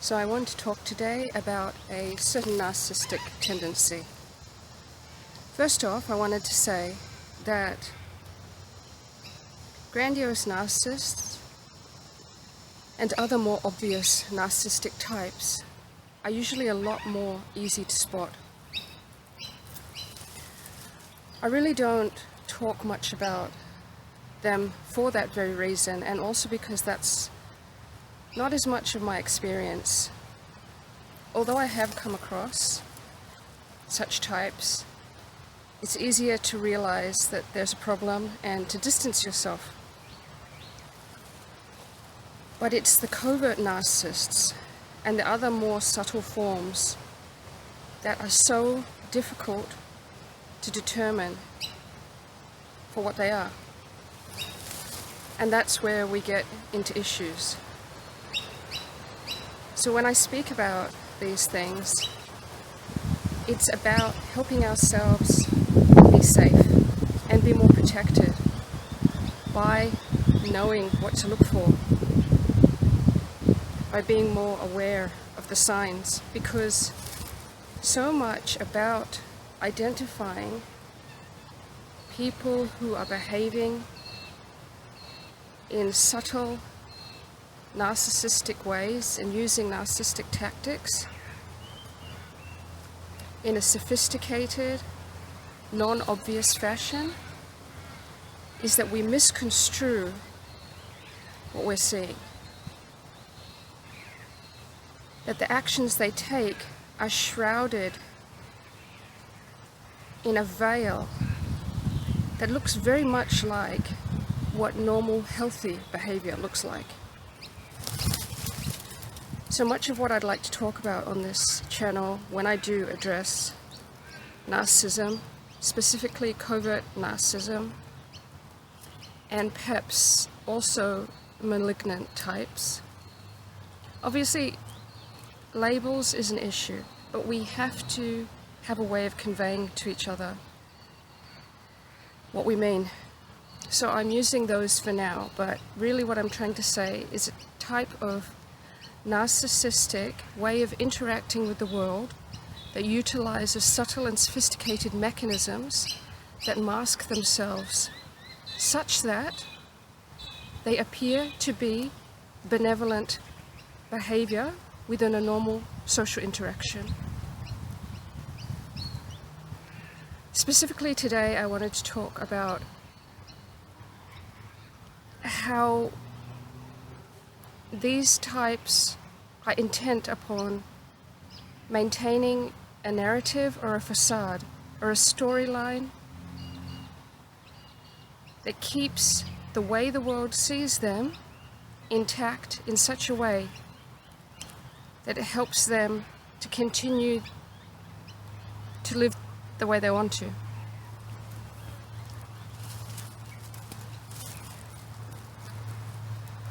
So I want to talk today about a certain narcissistic tendency. First off, I wanted to say that grandiose narcissists and other more obvious narcissistic types are usually a lot more easy to spot. I really don't talk much about them for that very reason, and also because that's not as much of my experience. Although I have come across such types, it's easier to realize that there's a problem and to distance yourself. But it's the covert narcissists and the other more subtle forms that are so difficult to determine for what they are. And that's where we get into issues. So when I speak about these things, it's about helping ourselves be safe and be more protected by knowing what to look for, by being more aware of the signs, because so much about identifying people who are behaving in subtle narcissistic ways and using narcissistic tactics in a sophisticated, non-obvious fashion is that we misconstrue what we're seeing. That the actions they take are shrouded in a veil that looks very much like what normal, healthy behavior looks like. So much of what I'd like to talk about on this channel when I do address narcissism, specifically covert narcissism, and perhaps also malignant types. Obviously, labels is an issue, but we have to have a way of conveying to each other what we mean. So I'm using those for now, but really what I'm trying to say is a type of narcissistic way of interacting with the world that utilizes subtle and sophisticated mechanisms that mask themselves such that they appear to be benevolent behavior within a normal social interaction. Specifically today, I wanted to talk about how these types are intent upon maintaining a narrative or a facade or a storyline that keeps the way the world sees them intact in such a way that it helps them to continue to live the way they want to.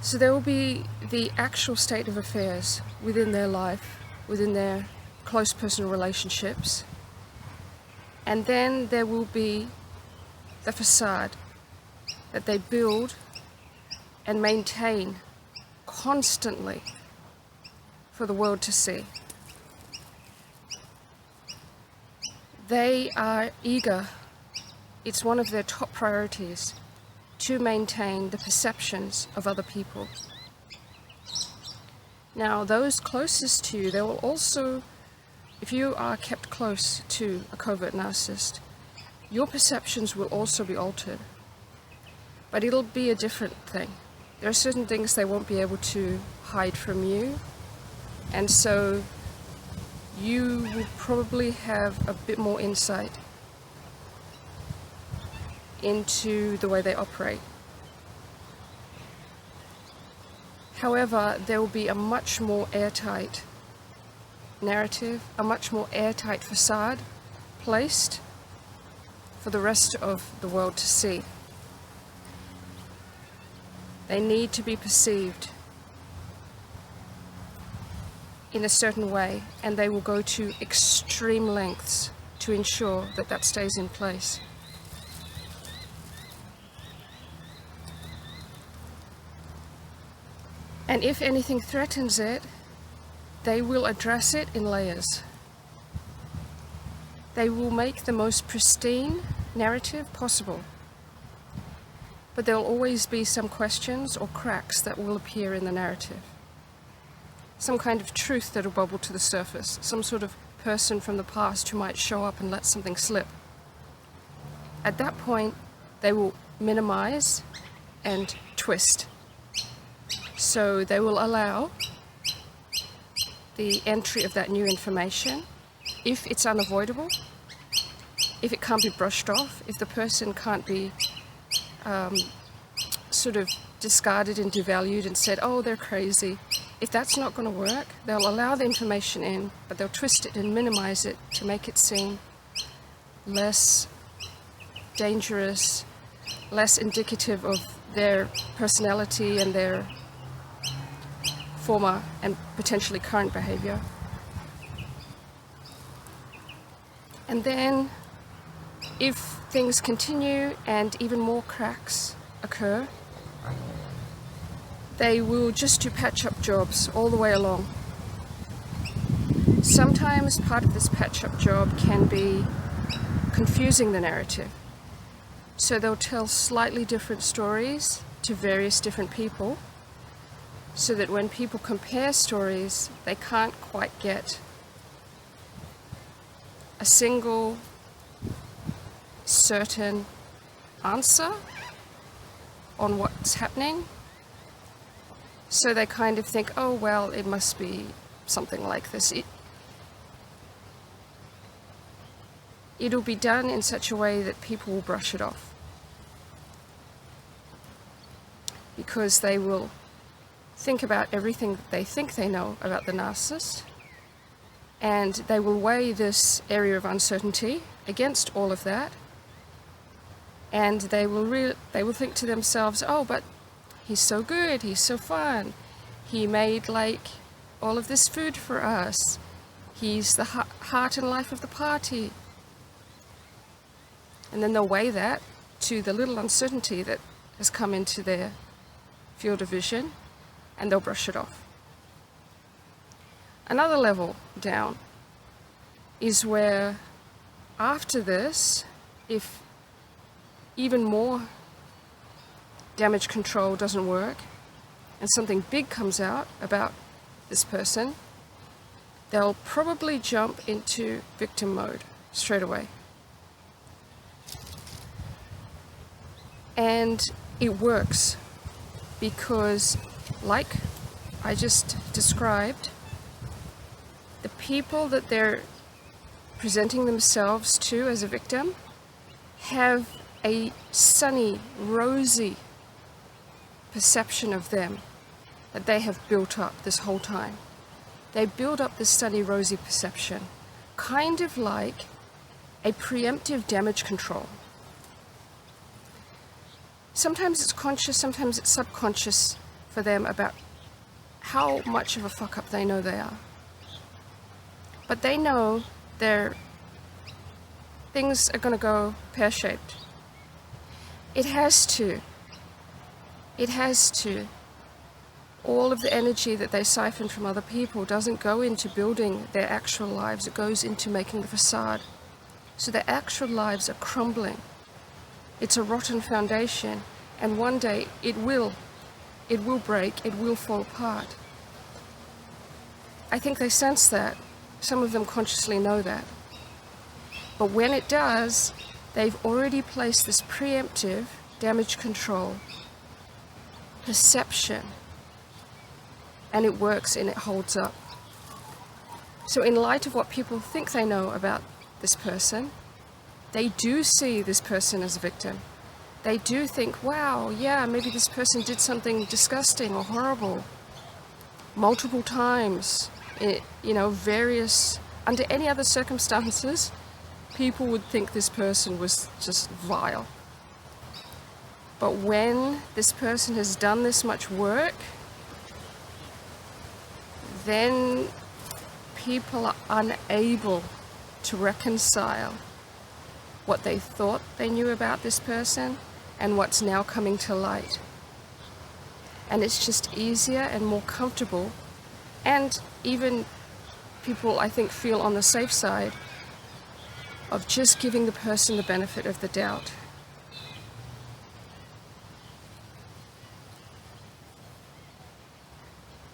So there will be the actual state of affairs within their life, within their close personal relationships, and then there will be the facade that they build and maintain constantly for the world to see. They are eager, it's one of their top priorities, to maintain the perceptions of other people. Now, those closest to you, they will also, if you are kept close to a covert narcissist, your perceptions will also be altered. But it'll be a different thing. There are certain things they won't be able to hide from you, and so you will probably have a bit more insight into the way they operate. However, there will be a much more airtight narrative, a much more airtight facade placed for the rest of the world to see. They need to be perceived in a certain way, and they will go to extreme lengths to ensure that that stays in place. And if anything threatens it, they will address it in layers. They will make the most pristine narrative possible. But there'll always be some questions or cracks that will appear in the narrative. Some kind of truth that'll bubble to the surface. Some sort of person from the past who might show up and let something slip. At that point, they will minimize and twist. So they will allow the entry of that new information if it's unavoidable, if it can't be brushed off, if the person can't be sort of discarded and devalued and said, oh, they're crazy. If that's not going to work, they'll allow the information in, but they'll twist it and minimize it to make it seem less dangerous, less indicative of their personality and their former and potentially current behavior. And then, if things continue and even more cracks occur, they will just do patch-up jobs all the way along. Sometimes part of this patch-up job can be confusing the narrative. So they'll tell slightly different stories to various different people, so that when people compare stories, they can't quite get a single certain answer on what's happening. So they kind of think, oh, well, it must be something like this. It'll be done in such a way that people will brush it off, because they will think about everything that they think they know about the narcissist, and they will weigh this area of uncertainty against all of that, and they will think to themselves, oh, but he's so good, he's so fun, he made like all of this food for us, he's the heart and life of the party. And then they'll weigh that to the little uncertainty that has come into their field of vision, and they'll brush it off. Another level down is where, after this, if even more damage control doesn't work and something big comes out about this person, they'll probably jump into victim mode straight away. And it works because, like I just described, the people that they're presenting themselves to as a victim have a sunny, rosy perception of them that they have built up this whole time. They build up this sunny, rosy perception, kind of like a preemptive damage control. Sometimes it's conscious, sometimes it's subconscious for them about how much of a fuck-up they know they are. But they know things are going to go pear-shaped. It has to. It has to. All of the energy that they siphon from other people doesn't go into building their actual lives, it goes into making the facade. So their actual lives are crumbling. It's a rotten foundation, and one day it will break, it will fall apart. I think they sense that. Some of them consciously know that. But when it does, they've already placed this preemptive damage control perception, and it works and it holds up. So in light of what people think they know about this person, they do see this person as a victim. They do think, wow, yeah, maybe this person did something disgusting or horrible multiple times. Under any other circumstances, people would think this person was just vile. But when this person has done this much work, then people are unable to reconcile what they thought they knew about this person and what's now coming to light. And it's just easier and more comfortable And even people, I think, feel on the safe side of just giving the person the benefit of the doubt.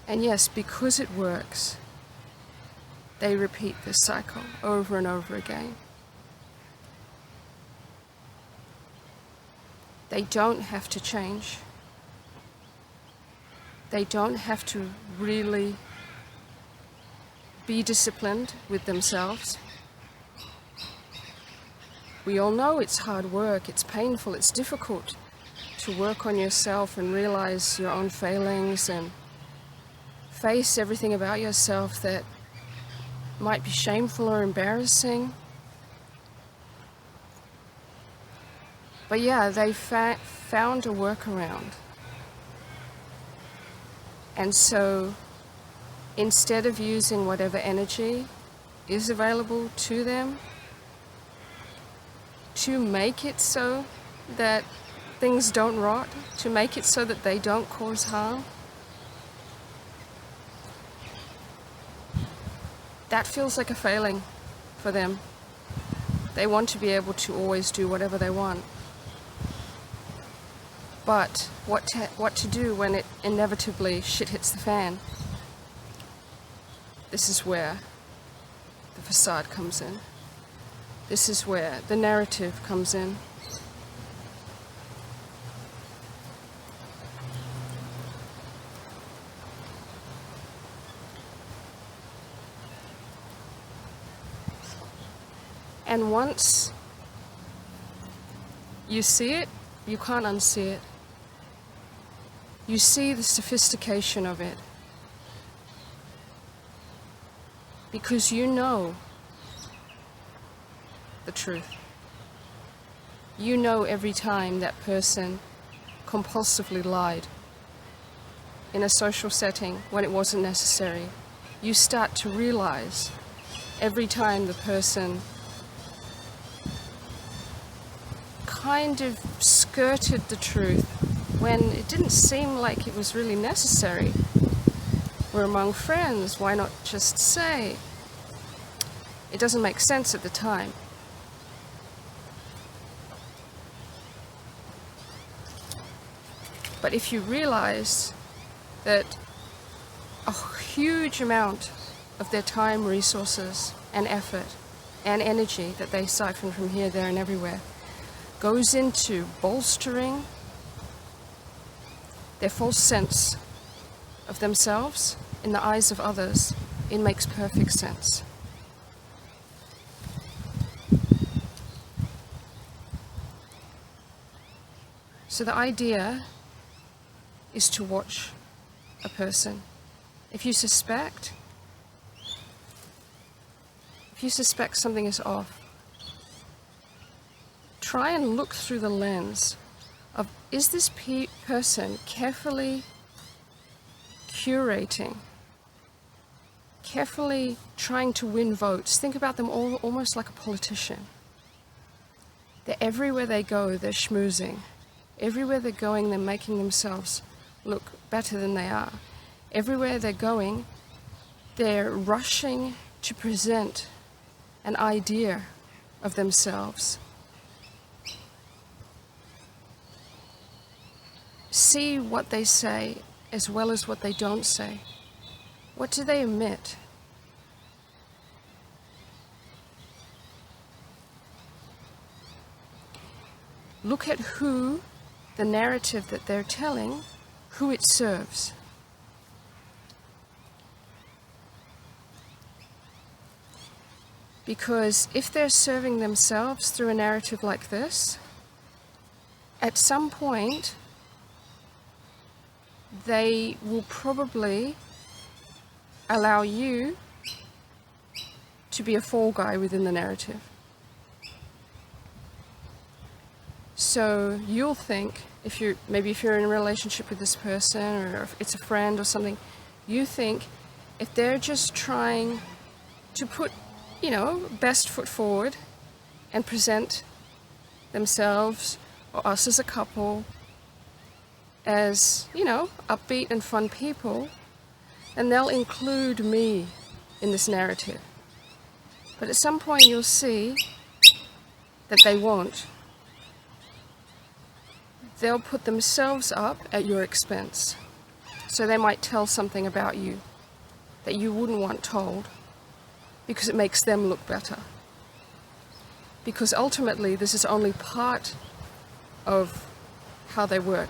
And yes, because it works, they repeat this cycle over and over again. They don't have to change. They don't have to really be disciplined with themselves. We all know it's hard work, it's painful, it's difficult to work on yourself and realize your own failings and face everything about yourself that might be shameful or embarrassing. But yeah, they found a workaround. And so instead of using whatever energy is available to them to make it so that things don't rot, to make it so that they don't cause harm, that feels like a failing for them. They want to be able to always do whatever they want. But what to do when it inevitably shit hits the fan? This is where the facade comes in. This is where the narrative comes in. And once you see it, you can't unsee it. You see the sophistication of it. Because you know the truth. You know every time that person compulsively lied in a social setting when it wasn't necessary. You start to realize every time the person kind of skirted the truth when it didn't seem like it was really necessary. We're among friends, why not just say? It doesn't make sense at the time. But if you realize that a huge amount of their time, resources, and effort, and energy that they siphon from here, there, and everywhere goes into bolstering their false sense of themselves in the eyes of others, it makes perfect sense. So the idea is to watch a person. If you suspect something is off, try and look through the lens of, is this person carefully curating, carefully trying to win votes? Think about them almost like a politician. They're everywhere they go, they're schmoozing. Everywhere they're going, they're making themselves look better than they are. Everywhere they're going, they're rushing to present an idea of themselves. See what they say as well as what they don't say. What do they omit? Look at who, the narrative that they're telling, who it serves. Because if they're serving themselves through a narrative like this, at some point they will probably allow you to be a fall guy within the narrative. So you'll think, if you're in a relationship with this person, or if it's a friend or something, you think if they're just trying to put, best foot forward and present themselves or us as a couple as, upbeat and fun people, and they'll include me in this narrative. But at some point you'll see that they won't. They'll put themselves up at your expense. So they might tell something about you that you wouldn't want told because it makes them look better. Because ultimately this is only part of how they work.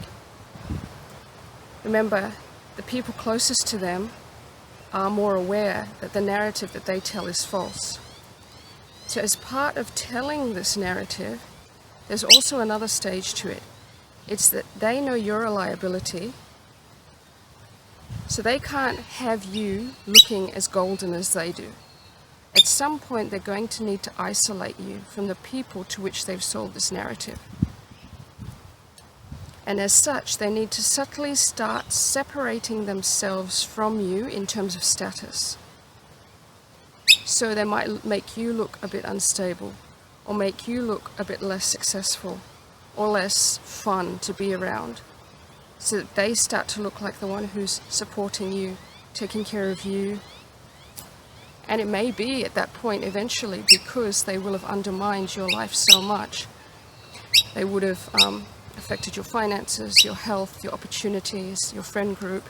Remember, the people closest to them are more aware that the narrative that they tell is false. So as part of telling this narrative, there's also another stage to it. It's that they know you're a liability, so they can't have you looking as golden as they do. At some point, they're going to need to isolate you from the people to which they've sold this narrative. And as such, they need to subtly start separating themselves from you in terms of status. So they might make you look a bit unstable, or make you look a bit less successful, or less fun to be around, so that they start to look like the one who's supporting you, taking care of you. And it may be at that point eventually, because they will have undermined your life so much, they would have affected your finances, your health, your opportunities, your friend group.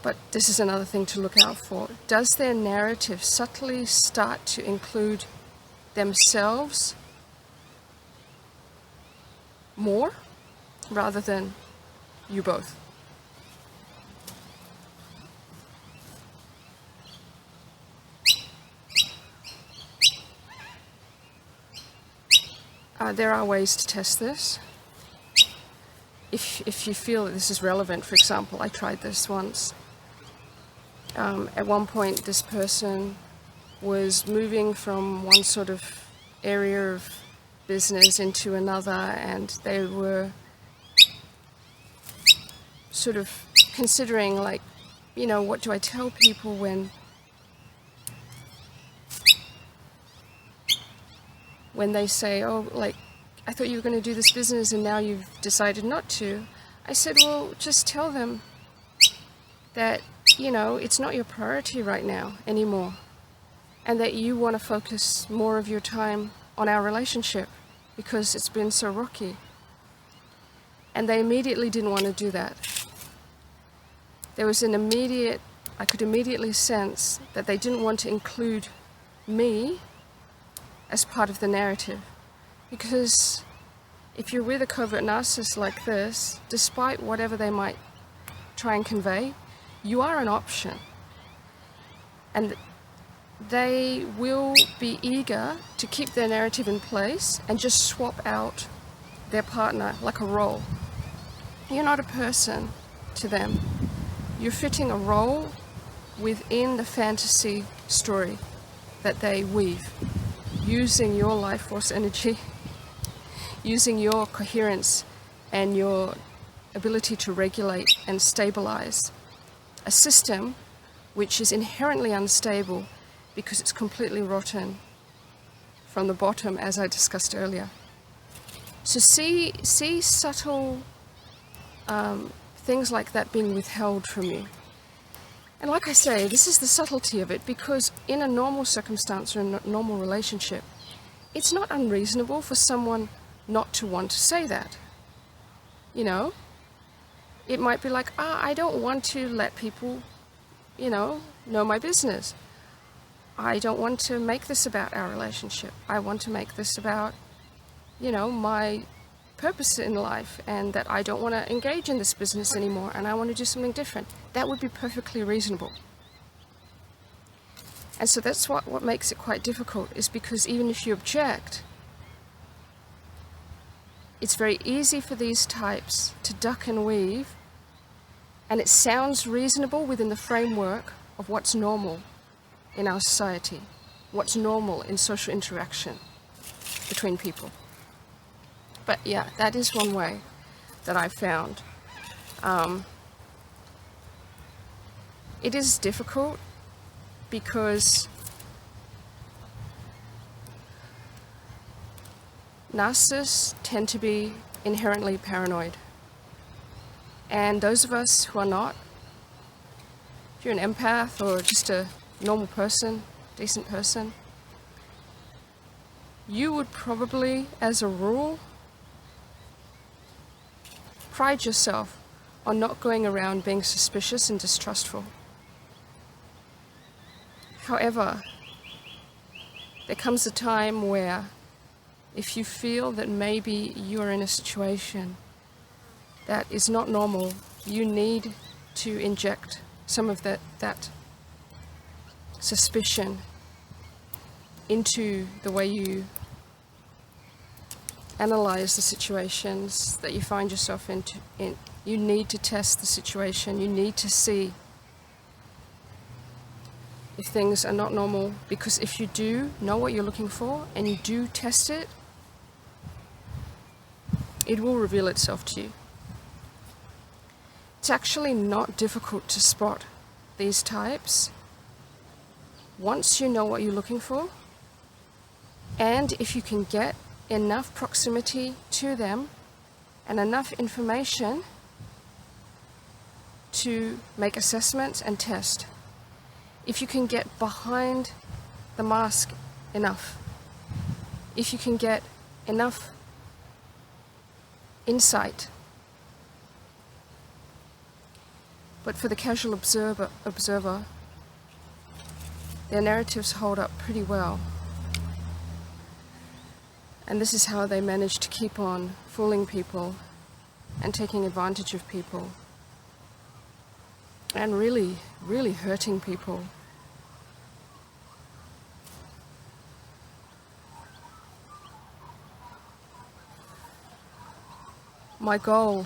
But this is another thing to look out for. Does their narrative subtly start to include themselves more rather than you both? There are ways to test this. If you feel that this is relevant, for example, I tried this once. At one point, this person was moving from one sort of area of business into another, and they were sort of considering, like, you know, what do I tell people when they say, oh, like, I thought you were going to do this business and now you've decided not to. I said, well, just tell them that, you know, it's not your priority right now anymore, and that you want to focus more of your time on our relationship because it's been so rocky. And they immediately didn't want to do that. There was I could immediately sense that they didn't want to include me as part of the narrative. Because if you're with a covert narcissist like this, despite whatever they might try and convey, you are an option. And they will be eager to keep their narrative in place and just swap out their partner like a role. You're not a person to them. You're fitting a role within the fantasy story that they weave, using your life force energy, using your coherence and your ability to regulate and stabilize a system which is inherently unstable because it's completely rotten from the bottom, as I discussed earlier. So see subtle things like that being withheld from you. And like I say, this is the subtlety of it, because in a normal circumstance or in a normal relationship, it's not unreasonable for someone not to want to say that. You know? It might be like, I don't want to let people, you know my business. I don't want to make this about our relationship. I want to make this about, my purpose in life, and that I don't want to engage in this business anymore, and I want to do something different. That would be perfectly reasonable. And so that's what makes it quite difficult, is because even if you object, it's very easy for these types to duck and weave, and it sounds reasonable within the framework of what's normal in our society, what's normal in social interaction between people. But yeah, that is one way that I've found. It is difficult because narcissists tend to be inherently paranoid. And those of us who are not, if you're an empath or just a normal person, decent person, you would probably, as a rule, pride yourself on not going around being suspicious and distrustful. However, there comes a time where if you feel that maybe you're in a situation that is not normal, you need to inject some of that suspicion into the way you analyze the situations that you find yourself in. You need to test the situation. You need to see if things are not normal, because if you do know what you're looking for and you do test it, it will reveal itself to you. It's actually not difficult to spot these types once you know what you're looking for, and if you can get enough proximity to them and enough information to make assessments and test. If you can get behind the mask enough, if you can get enough insight. But for the casual observer, their narratives hold up pretty well. And this is how they manage to keep on fooling people and taking advantage of people and really, really hurting people. My goal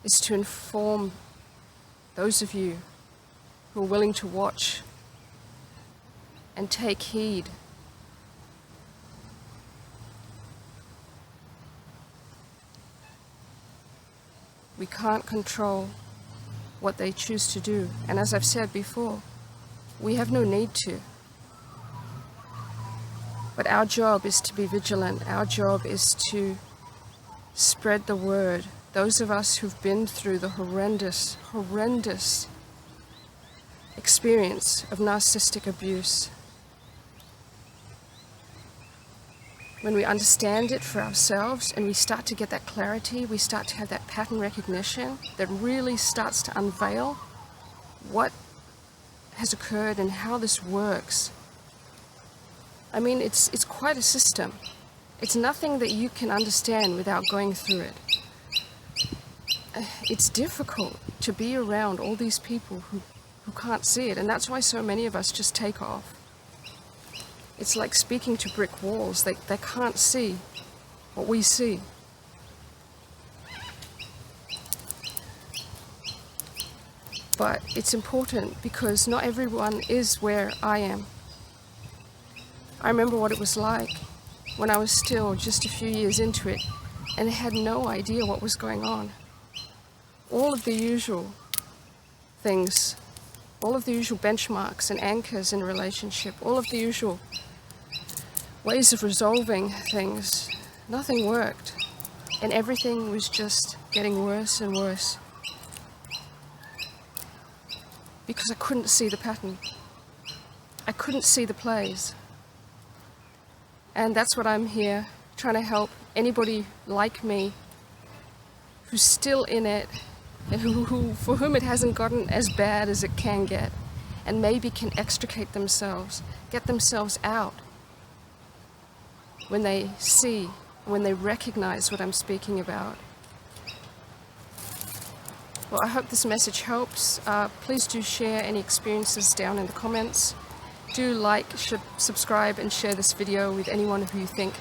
is to inform those of you who are willing to watch and take heed. We can't control what they choose to do, and as I've said before, we have no need to. But our job is to be vigilant. Our job is to spread the word. Those of us who've been through the horrendous experience of narcissistic abuse, when we understand it for ourselves and we start to get that clarity, we start to have that pattern recognition that really starts to unveil what has occurred and how this works. I mean, it's quite a system. It's nothing that you can understand without going through it. It's difficult to be around all these people who can't see it, and that's why so many of us just take off. It's like speaking to brick walls. They can't see what we see. But it's important because not everyone is where I am. I remember what it was like when I was still just a few years into it and had no idea what was going on. All of the usual things, all of the usual benchmarks and anchors in a relationship, all of the usual ways of resolving things, nothing worked. And everything was just getting worse and worse. Because I couldn't see the pattern. I couldn't see the plays. And that's what I'm here trying to help anybody like me who's still in it and for whom it hasn't gotten as bad as it can get, and maybe can extricate themselves, get themselves out when they see, when they recognize what I'm speaking about. Well, I hope this message helps. Please do share any experiences down in the comments. Do like, subscribe and share this video with anyone who you think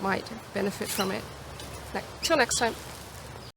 might benefit from it. Till next time.